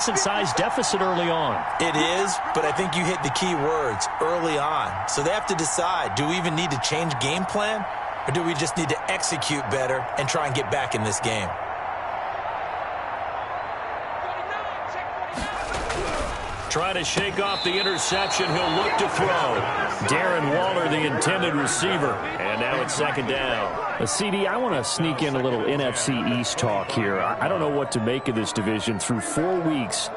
Decent-sized deficit early on. It is, but I think you hit the key words, early on. So they have to decide, do we even need to change game plan, or do we just need to execute better and try and get back in this game? Trying to shake off the interception. He'll look to throw. Darren Waller, the intended receiver. And now it's second down. CD, I want to sneak in a little NFC East talk here. I don't know what to make of this division. Through 4 weeks,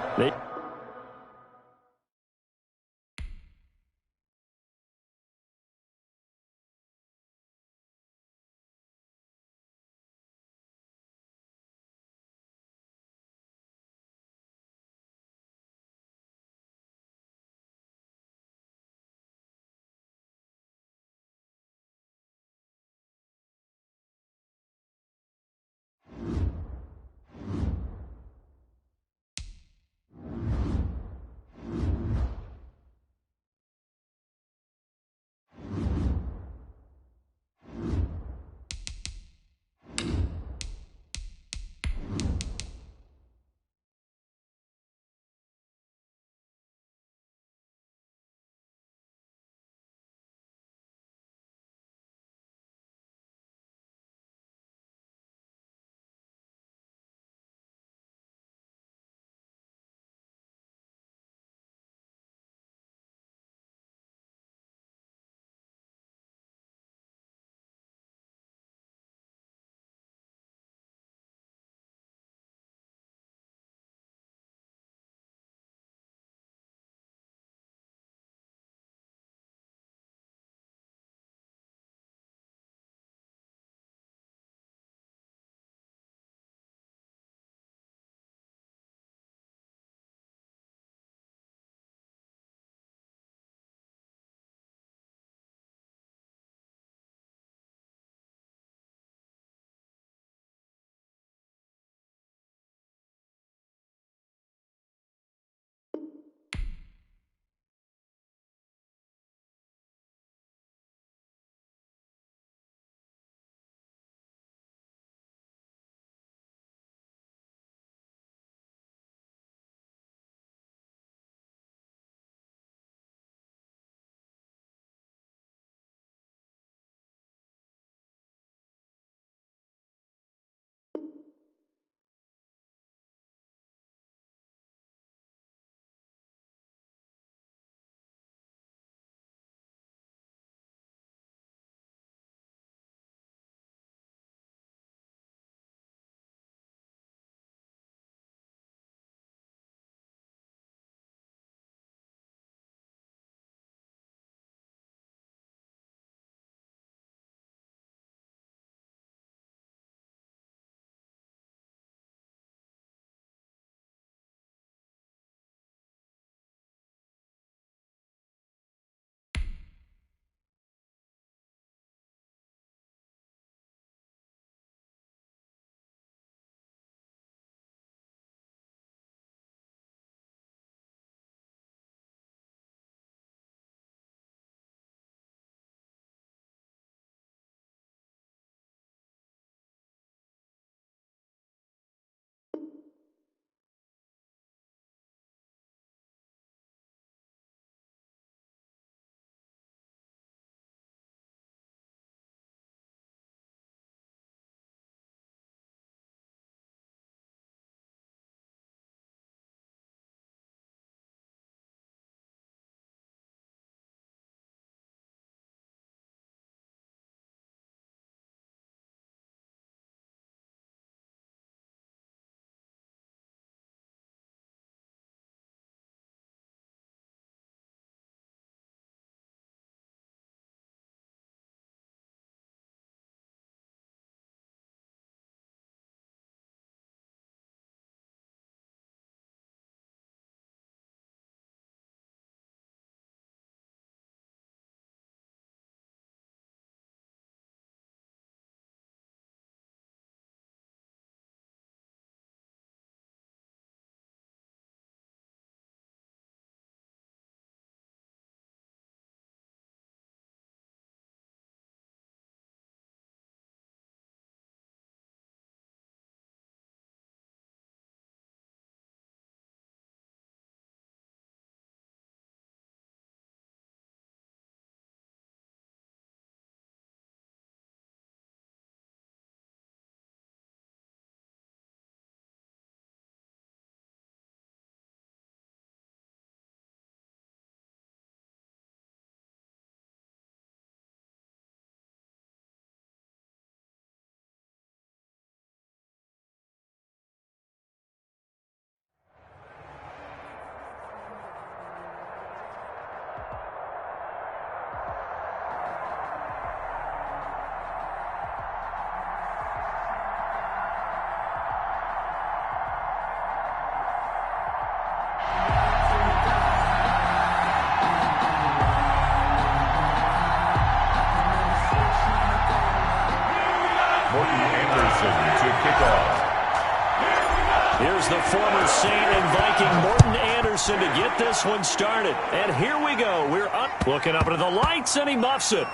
former Saint and Viking Morten Andersen to get this one started. And here we go. We're up, looking up into the lights, and he muffs it.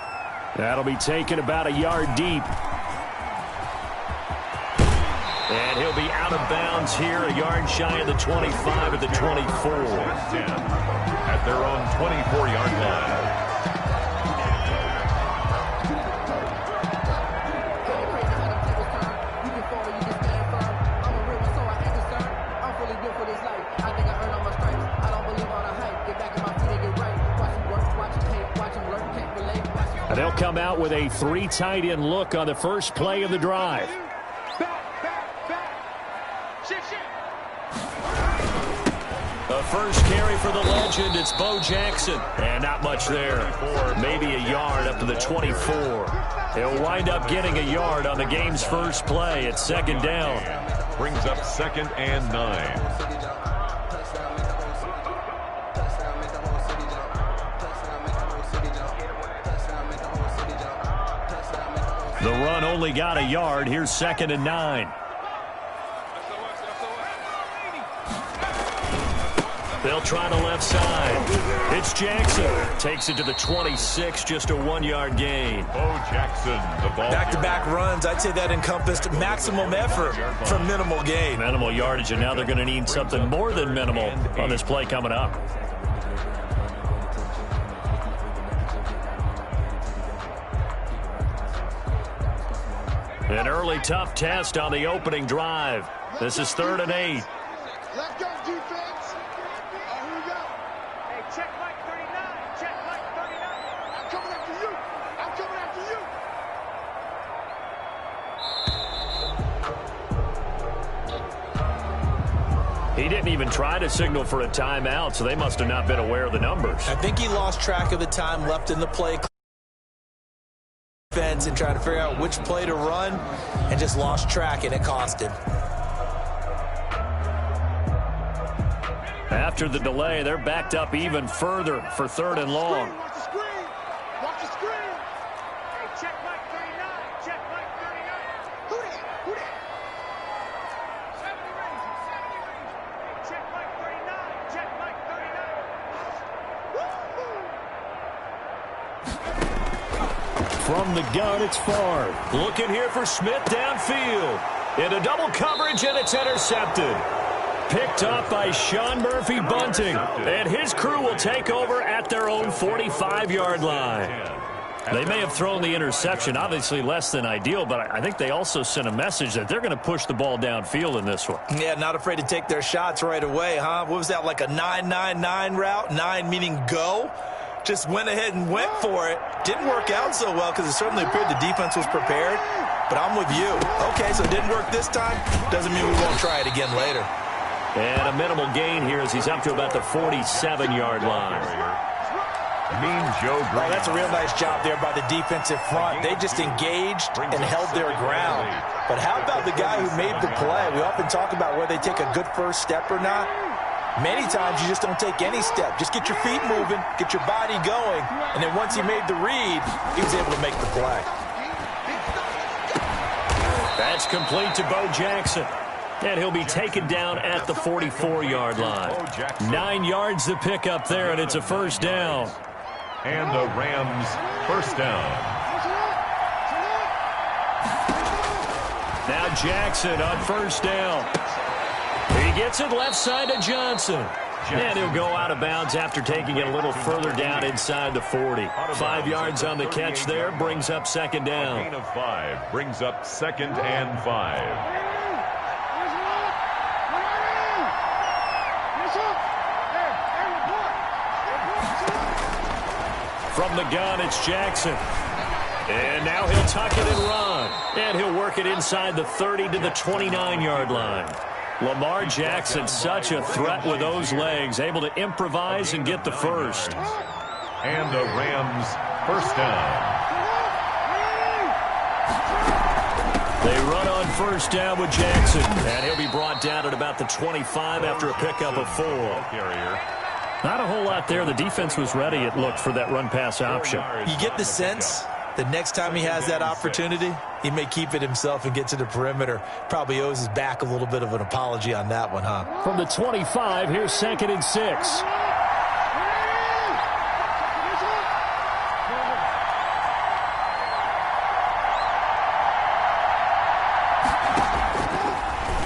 That'll be taken about a yard deep. And he'll be out of bounds here, a yard shy of the 25 at the 24. At their own 24-yard line. And they'll come out with a 3 tight end look on the first play of the drive. The first carry for the legend, it's Bo Jackson. And not much there. Maybe a yard up to the 24. He'll wind up getting a yard on the game's first play at second down. Brings up 2nd and 9. The run only got a yard. Here's 2nd and 9. They'll try the left side. It's Jackson. Takes it to the 26, just a 1-yard gain. Bo Jackson, the ball. Back-to-back runs, I'd say that encompassed maximum effort for minimal gain. Minimal yardage, and now they're going to need something more than minimal on this play coming up. An early tough test on the opening drive. This is 3rd and 8. Let's go, defense. Here we go. Hey, check Mike 39. Check Mike 39. I'm coming after you. I'm coming after you. He didn't even try to signal for a timeout, so they must have not been aware of the numbers. I think he lost track of the time left in the play defense and trying to figure out which play to run and just lost track, and it cost him. After the delay, they're backed up even further for 3rd and long. Watch the screen. Watch the screen. Hey, check Mike 39. Check Mike 39. Who that? Who that? 70 Ranger. 70 Ranger. Hey, check Mike 39. Check Mike 39. From the gun, it's Favre. Looking here for Smith downfield. Into double coverage, and it's intercepted. Picked up by Sean Murphy Bunting. And his crew will take over at their own 45-yard line. They may have thrown the interception, obviously less than ideal, but I think they also sent a message that they're going to push the ball downfield in this one. Yeah, not afraid to take their shots right away, huh? What was that, like a 9-9-9 route? 9 meaning go? Just went ahead and went for it. Didn't work out so well because it certainly appeared the defense was prepared. But I'm with you. Okay, so it didn't work this time. Doesn't mean we won't try it again later. And a minimal gain here as he's up to about the 47-yard line. Mean Joe Green. Oh, that's a real nice job there by the defensive front. They just engaged and held their ground. But how about the guy who made the play? We often talk about whether they take a good first step or not. Many times you just don't take any step. Just get your feet moving, get your body going, and then once he made the read, he was able to make the play. That's complete to Bo Jackson. And he'll be taken down at the 44-yard line. 9 yards to pick up there, and it's a first down. And the Rams first down. Now Jackson on first down. He gets it left side to Johnson. And he'll go out of bounds after taking it a little further down inside the 40. 5 yards on the catch there, brings up second down. Gain of 5 brings up 2nd and 5. From the gun, it's Jackson. And now he'll tuck it and run. And he'll work it inside the 30 to the 29-yard line. Lamar Jackson, such a threat with those legs, able to improvise and get the first. And the Rams first down. They run on first down with Jackson. And he'll be brought down at about the 25 after a pickup of 4. Not a whole lot there. The defense was ready, it looked, for that run-pass option. You get the sense that next time he has that opportunity, He may keep it himself and get to the perimeter. Probably owes his back a little bit of an apology on that one, huh? From the 25, here's 2nd and 6.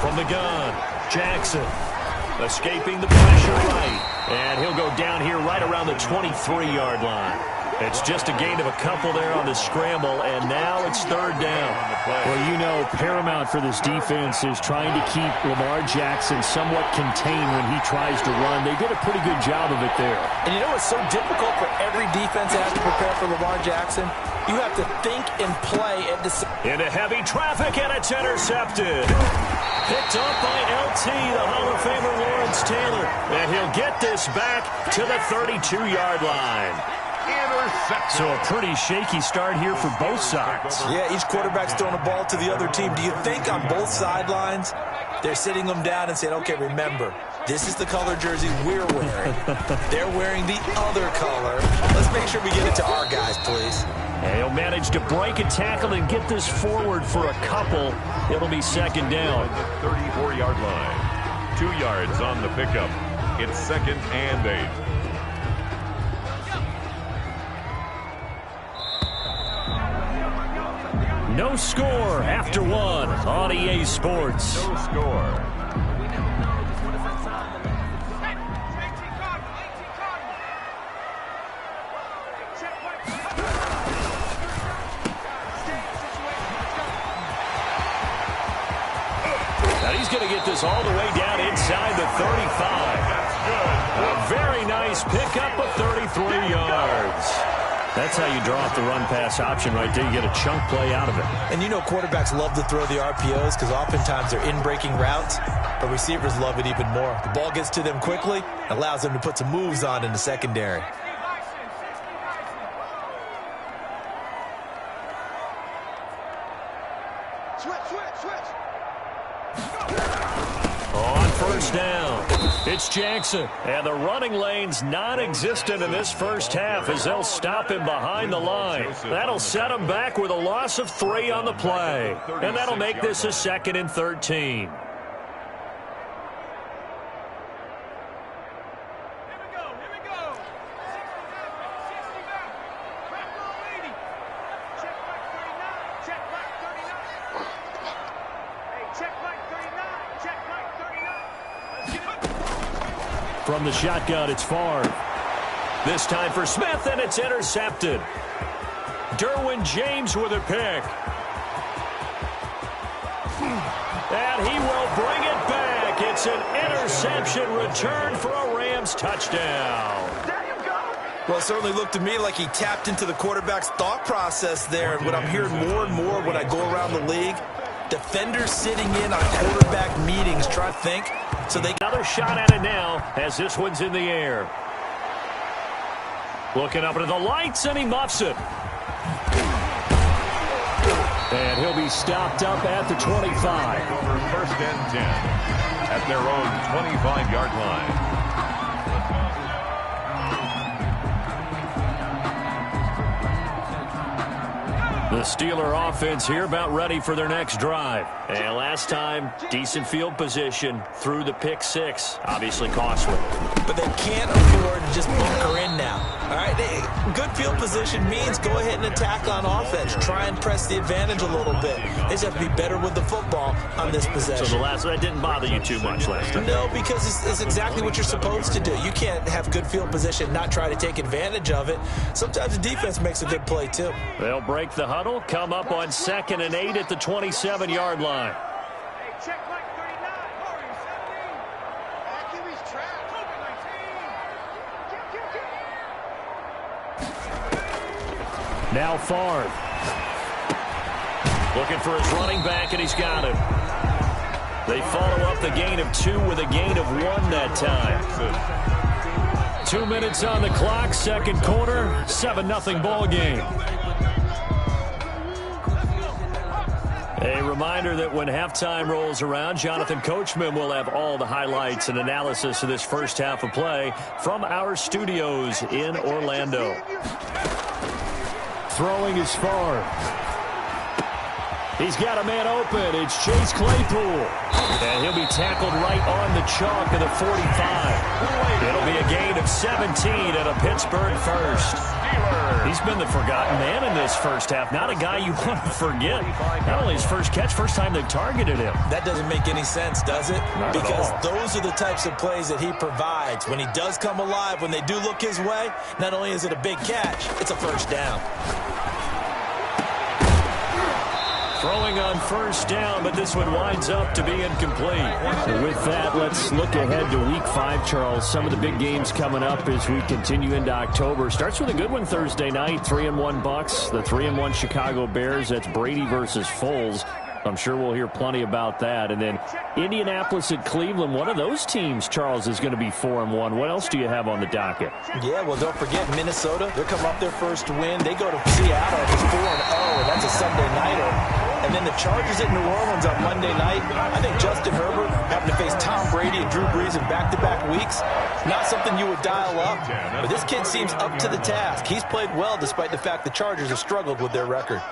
From the gun, Jackson escaping the pressure right. And he'll go down here right around the 23-yard line. It's just a gain of a couple there on the scramble, and now it's 3rd down. Well, you know, paramount for this defense is trying to keep Lamar Jackson somewhat contained when he tries to run. They did a pretty good job of it there. And you know what's so difficult for every defense that has to prepare for Lamar Jackson? You have to think and play at the same. Into heavy traffic, and it's intercepted. Picked up by LT, the Hall of Famer Lawrence Taylor. And he'll get this back to the 32-yard line. So a pretty shaky start here for both sides. Yeah, each quarterback's throwing the ball to the other team. Do you think on both sidelines they're sitting them down and saying, okay, remember, this is the color jersey we're wearing. They're wearing the other color. Let's make sure we get it to our guys, please. And he'll manage to break a tackle and get this forward for a couple. It'll be 2nd down. 34-yard line. 2 yards on the pickup. It's 2nd and 8. No score after 1 on EA Sports. No score. Now he's going to get this all the way down inside the 35. A very nice pickup of 33 yards. That's how you draw up the run-pass option right there. You get a chunk play out of it. And you know quarterbacks love to throw the RPOs because oftentimes they're in-breaking routes, but receivers love it even more. The ball gets to them quickly, allows them to put some moves on in the secondary. Switch. On 1st down, it's Jackson. And the running lane's non-existent in this first half as they'll stop him behind the line. That'll set him back with a loss of 3 on the play. And that'll make this a 2nd and 13. From the shotgun, it's Favre. This time for Smith, and it's intercepted. Derwin James with a pick. And he will bring it back. It's an interception return for a Rams touchdown. Well, it certainly looked to me like he tapped into the quarterback's thought process there. And what I'm hearing more and more when I go around the league, defenders sitting in on quarterback meetings trying to think. So they another shot at it now as this one's in the air. Looking up into the lights, and he muffs it. And he'll be stopped up at the 25. Over 1st and 10 at their own 25-yard line. The Steeler offense here about ready for their next drive. And last time, decent field position through the pick 6. Obviously costly. But they can't afford to just bunker in now. All right, good field position means go ahead and attack on offense. Try and press the advantage a little bit. They just have to be better with the football on this possession. So that didn't bother you too much last time? No, because it's exactly what you're supposed to do. You can't have good field position, not try to take advantage of it. Sometimes the defense makes a good play, too. They'll break the huddle, come up on 2nd and 8 at the 27-yard line. Hey, check Mike 39. Kiwi's trapped. Open 19. Now Favre. Looking for his running back, and he's got him. They follow up the gain of 2 with a gain of 1 that time. 2 minutes on the clock, 2nd quarter, 7-0 ball game. A reminder that when halftime rolls around, Jonathan Coachman will have all the highlights and analysis of this first half of play from our studios in Orlando. Throwing is Favre. He's got a man open. It's Chase Claypool. And he'll be tackled right on the chalk of the 45. It'll be a gain of 17 and a Pittsburgh first. He's been the forgotten man in this first half. Not a guy you want to forget. Not only his first catch, first time they've targeted him. That doesn't make any sense, does it? Not because at all. those are the types of plays that he provides. When he does come alive, when they do look his way, not only is it a big catch, it's a first down. Throwing on first down, but this one winds up to be incomplete. With that, let's look ahead to Week 5, Charles. Some of the big games coming up as we continue into October. Starts with a good one Thursday night, 3-1 Bucks, the 3-1 Chicago Bears. That's Brady versus Foles. I'm sure we'll hear plenty about that. And then Indianapolis at Cleveland. One of those teams, Charles, is going to be 4-1. What else do you have on the docket? Yeah, well, don't forget Minnesota. They're coming off their first win. They go to Seattle. It's 4-0, and that's a Sunday nighter. And then the Chargers at New Orleans on Monday night. I think Justin Herbert having to face Tom Brady and Drew Brees in back-to-back weeks, not something you would dial up. But this kid seems up to the task. He's played well despite the fact the Chargers have struggled with their record.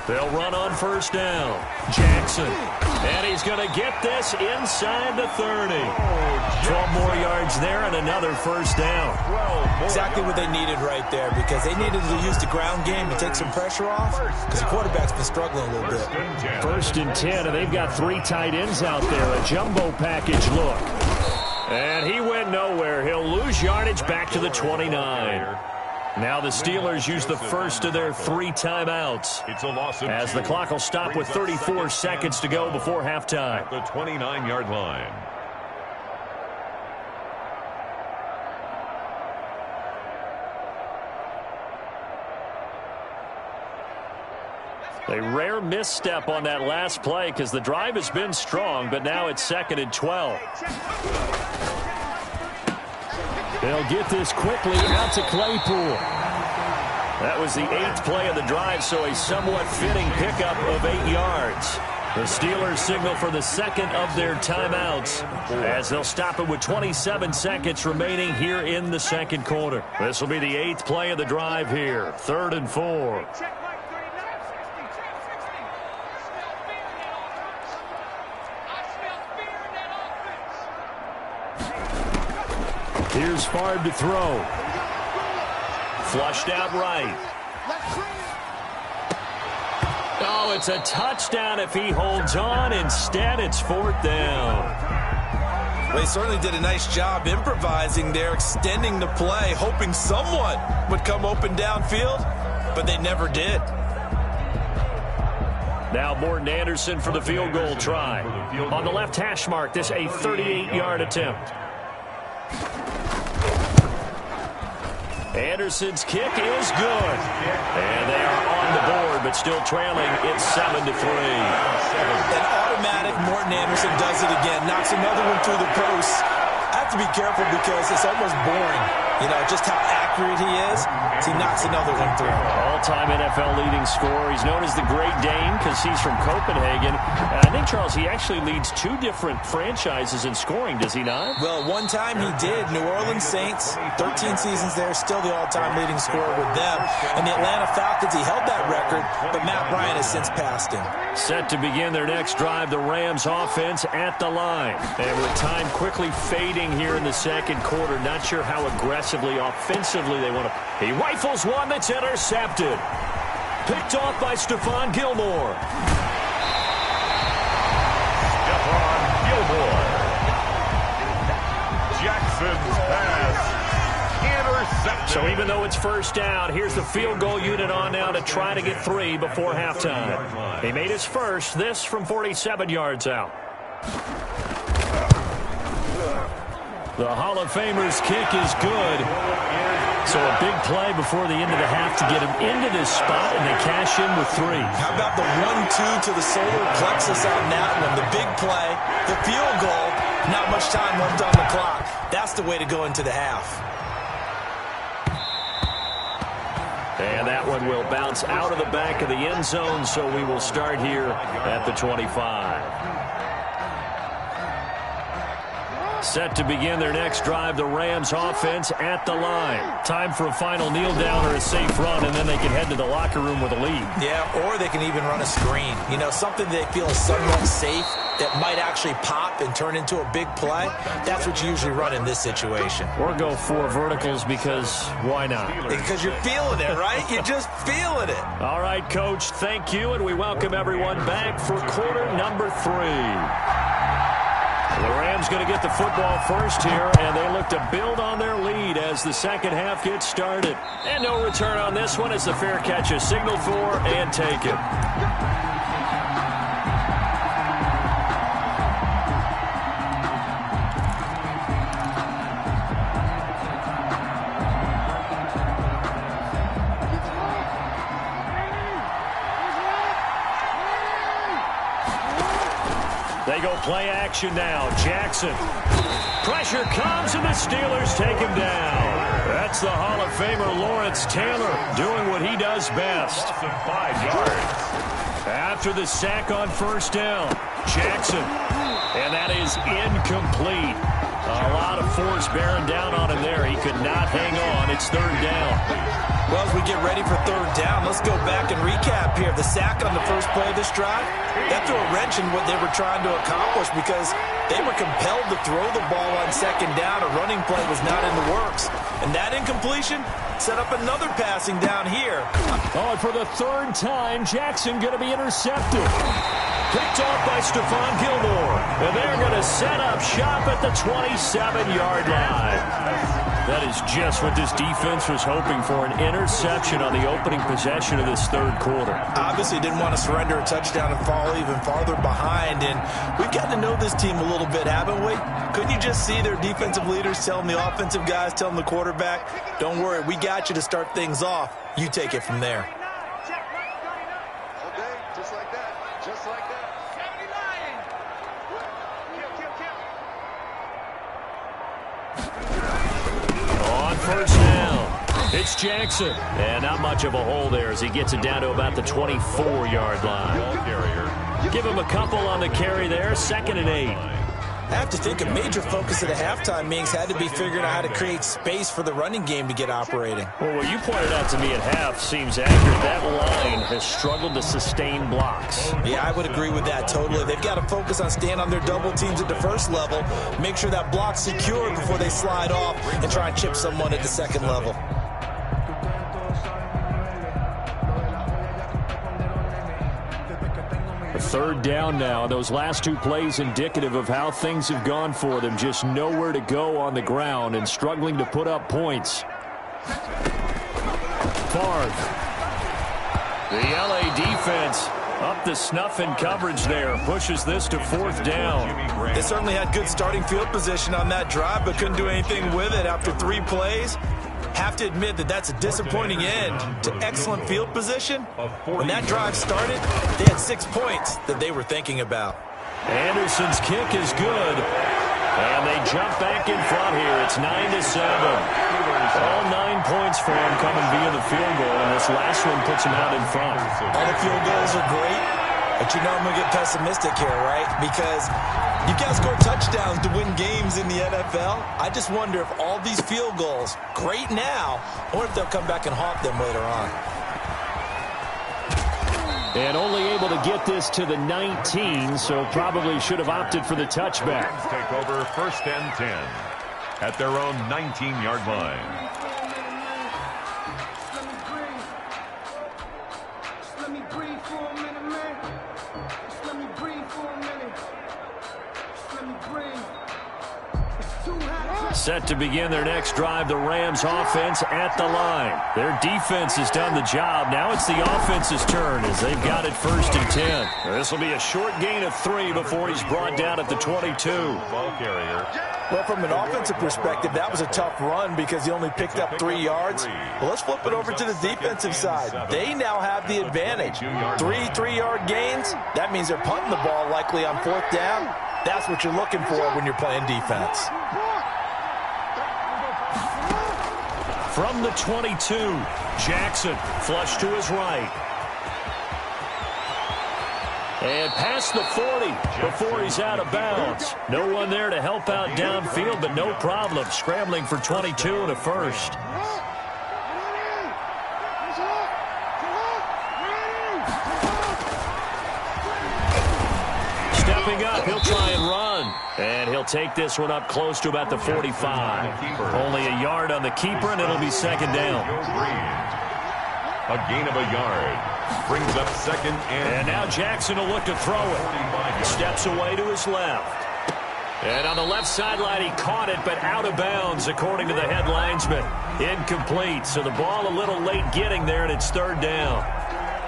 They'll run on first down. Jackson. And he's going to get this inside the 30. 12 more yards there and another first down. Exactly what they needed right there, because they needed to use the ground game to take some pressure off, because the quarterback's been struggling a little bit. 1st and 10, and they've got 3 tight ends out there. A jumbo package look. And he went nowhere. He'll lose yardage back to the 29. Now the Steelers use the first of their 3 timeouts. It's a loss of as the clock will stop with 34 seconds to go before halftime. the 29-yard line. A rare misstep on that last play because the drive has been strong, but now it's 2nd and 12. They'll get this quickly out to Claypool. That was the 8th play of the drive, so a somewhat fitting pickup of 8 yards. The Steelers signal for the 2nd of their timeouts as they'll stop it with 27 seconds remaining here in the 2nd quarter. This will be the 8th play of the drive here. 3rd and 4. Here's Favre to throw. Flushed out right. Oh, it's a touchdown if he holds on. Instead, it's 4th down. Well, they certainly did a nice job improvising there, extending the play, hoping someone would come open downfield, but they never did. Now Morton Anderson for the field goal try. On the left hash mark, this a 38-yard attempt. Anderson's kick is good. And they are on the board, but still trailing. It's 7-3. An automatic Morton Anderson does it again. Knocks another one through the post. I have to be careful because it's almost boring. You know, just how accurate he is. He knocks another one through. All-time NFL leading scorer. He's known as the Great Dane because he's from Copenhagen. And I think, Charles, he actually leads 2 different franchises in scoring, does he not? Well, one time he did. New Orleans Saints, 13 seasons there, still the all-time leading scorer with them. And the Atlanta Falcons, he held that record, but Matt Ryan has since passed him. Set to begin their next drive, the Rams offense at the line. And with time quickly fading here in the 2nd quarter, not sure how aggressively, offensively they want to. He rifles one that's intercepted. Picked off by Stephon Gilmore. Stephon Gilmore. Jackson's pass intercepted. So even though it's first down, here's the field goal unit on now to try to get 3 before halftime. He made his first, this from 47 yards out. The Hall of Famer's kick is good. So a big play before the end of the half to get him into this spot, and they cash in with 3. How about the 1-2 to the solar plexus on that one? The big play, the field goal, not much time left on the clock. That's the way to go into the half. And that one will bounce out of the back of the end zone, so we will start here at the 25. Set to begin their next drive, the Rams offense at the line. Time for a final kneel down or a safe run, and then they can head to the locker room with a lead. Yeah, or they can even run a screen. You know, something they feel is somewhat safe that might actually pop and turn into a big play. That's what you usually run in this situation. Or go 4 verticals because why not? Because you're feeling it, right? You're just feeling it. All right, Coach, thank you, and we welcome everyone back for quarter number 3. The Rams going to get the football first here, and they look to build on their lead as the second half gets started. And no return on this one as the fair catch is signaled for and taken. They go play action now. Jackson. Pressure comes, and the Steelers take him down. That's the Hall of Famer Lawrence Taylor doing what he does best. 5 yards. After the sack on first down, Jackson. And that is incomplete. A lot of force bearing down on him there. He could not hang on. It's third down. Well, as we get ready for third down, let's go back and recap here. The sack on the first play of this drive, that threw a wrench in what they were trying to accomplish because they were compelled to throw the ball on second down. A running play was not in the works. And that incompletion set up another passing down here. Oh, and for the third time, Jackson going to be intercepted. Picked off by Stephon Gilmore. And they're going to set up shop at the 27-yard line. That is just what this defense was hoping for, an interception on the opening possession of this third quarter. Obviously didn't want to surrender a touchdown and fall even farther behind. And we've gotten to know this team a little bit, haven't we? Couldn't you just see their defensive leaders telling the offensive guys, telling the quarterback, don't worry, we got you to start things off. You take it from there. Okay, just like that. Just like that. 79. On first down, it's Jackson. And not much of a hole there as he gets it down to about the 24-yard line. Ball carrier. Give him a couple on the carry there, 2nd and 8. I have to think a major focus of the halftime meetings had to be figuring out how to create space for the running game to get operating. Well, what you pointed out to me at half seems accurate. That line has struggled to sustain blocks. Yeah, I would agree with that totally. They've got to focus on staying on their double teams at the first level, make sure that block's secure before they slide off and try and chip someone at the second level. Third down now. Those last 2 plays indicative of how things have gone for them. Just nowhere to go on the ground and struggling to put up points. Favre. The LA defense up the snuff in coverage there. Pushes this to 4th down. They certainly had good starting field position on that drive, but couldn't do anything with it after 3 plays. Have to admit that that's a disappointing end to excellent field position. When that drive started, they had 6 points that they were thinking about. Anderson's kick is good. And they jump back in front here. It's 9-7. All 9 points for him coming via the field goal, and this last one puts him out in front. All the field goals are great, but you know I'm going to get pessimistic here, right? Because you got to score touchdowns to win games in the NFL. I just wonder if all these field goals, great now, or if they'll come back and haunt them later on. And only able to get this to the 19, so probably should have opted for the touchback. Take over 1st and 10 at their own 19-yard line. Set to begin their next drive, the Rams offense at the line. Their defense has done the job. Now it's the offense's turn as they've got it 1st and 10. This will be a short gain of 3 before he's brought down at the 22. Ball carrier. Well, from an offensive perspective, that was a tough run because he only picked up 3 yards. Well, let's flip it over to the defensive side. They now have the advantage. 3 3-yard gains. That means they're punting the ball likely on 4th down. That's what you're looking for when you're playing defense. From the 22, Jackson flush to his right. And past the 40 before he's out of bounds. No one there to help out downfield, but no problem. Scrambling for 22 and a first. Stepping up, he'll try and run. And he'll take this one up close to about the 45. Only a yard on the keeper, and it'll be second down. A gain of a yard. Brings up second and now Jackson will look to throw it. Steps away to his left. And on the left sideline, he caught it, but out of bounds, according to the head linesman. Incomplete, so the ball a little late getting there, and it's third down.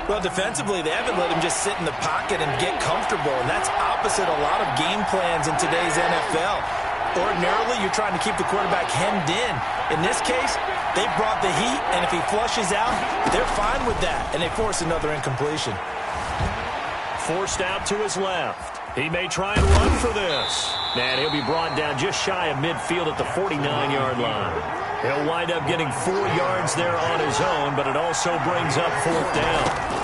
Well, defensively, they haven't let him just sit in the pocket and get comfortable, and that's opposite a lot of game plans in today's NFL. Ordinarily, you're trying to keep the quarterback hemmed in. In this case, they brought the heat, and if he flushes out, they're fine with that, and they force another incompletion. Forced out to his left. He may try and run for this. And he'll be brought down just shy of midfield at the 49-yard line. He'll wind up getting 4 yards there on his own, but it also brings up fourth down.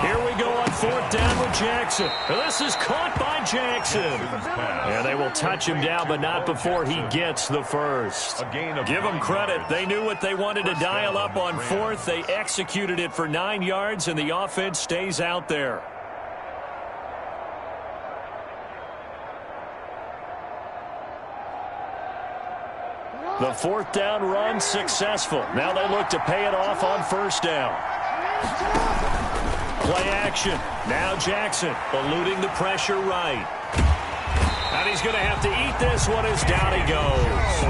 Here we go on fourth down with Jackson. This is caught by Jackson. And they will touch him down, but not before he gets the first. Give them credit. They knew what they wanted to dial up on fourth. They executed it for 9 yards, and the offense stays out there. The fourth down run successful. Now they look to pay it off on first down. Play action. Now Jackson eluding the pressure right. And he's going to have to eat this one as down he goes.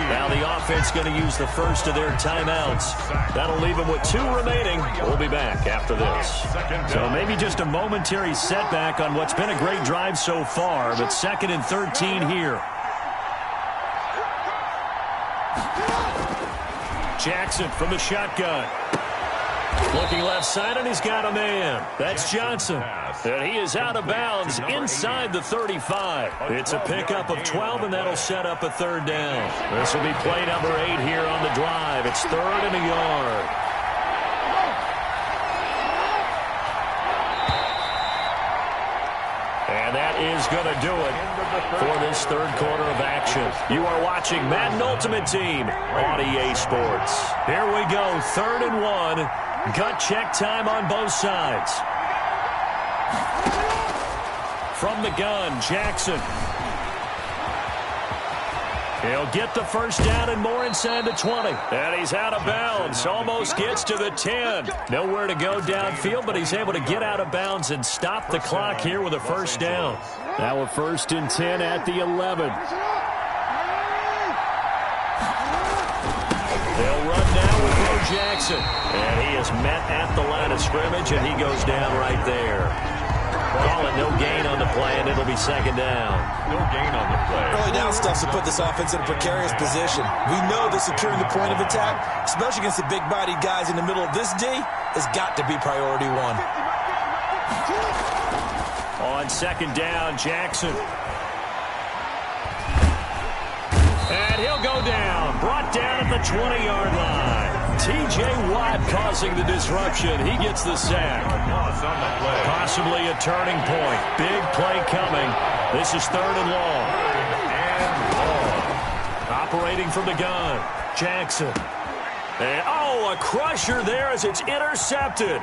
Now the offense going to use the first of their timeouts. That'll leave them with 2 remaining. We'll be back after this. So maybe just a momentary setback on what's been a great drive so far, but 2nd and 13 here. Jackson from the shotgun. Looking left side, and he's got a man. That's Johnson. And he is out of bounds inside the 35. It's a pickup of 12, and that'll set up a third down. This will be play number 8 here on the drive. It's 3rd and a yard. And that is going to do it for this third quarter of action. You are watching Madden Ultimate Team on EA Sports. Here we go, 3rd and 1. Gut check time on both sides. From the gun, Jackson. He'll get the first down and more inside the 20. And he's out of bounds. Almost gets to the 10. Nowhere to go downfield, but he's able to get out of bounds and stop the clock here with a first down. Now a 1st and 10 at the 11. They'll run now with Bo Jackson. And he is met at the line of scrimmage, and he goes down right there. Call it no gain on the play, and it'll be 2nd down. No gain on the play. Early down stuff to put this offense in a precarious position. We know that securing the point of attack, especially against the big-bodied guys in the middle of this D, has got to be priority 1. On 2nd down, Jackson. And he'll go down. Brought down at the 20-yard line. T.J. Watt causing the disruption. He gets the sack. Possibly a turning point. Big play coming. This is 3rd and long. Operating from the gun, Jackson. And, a crusher there as it's intercepted.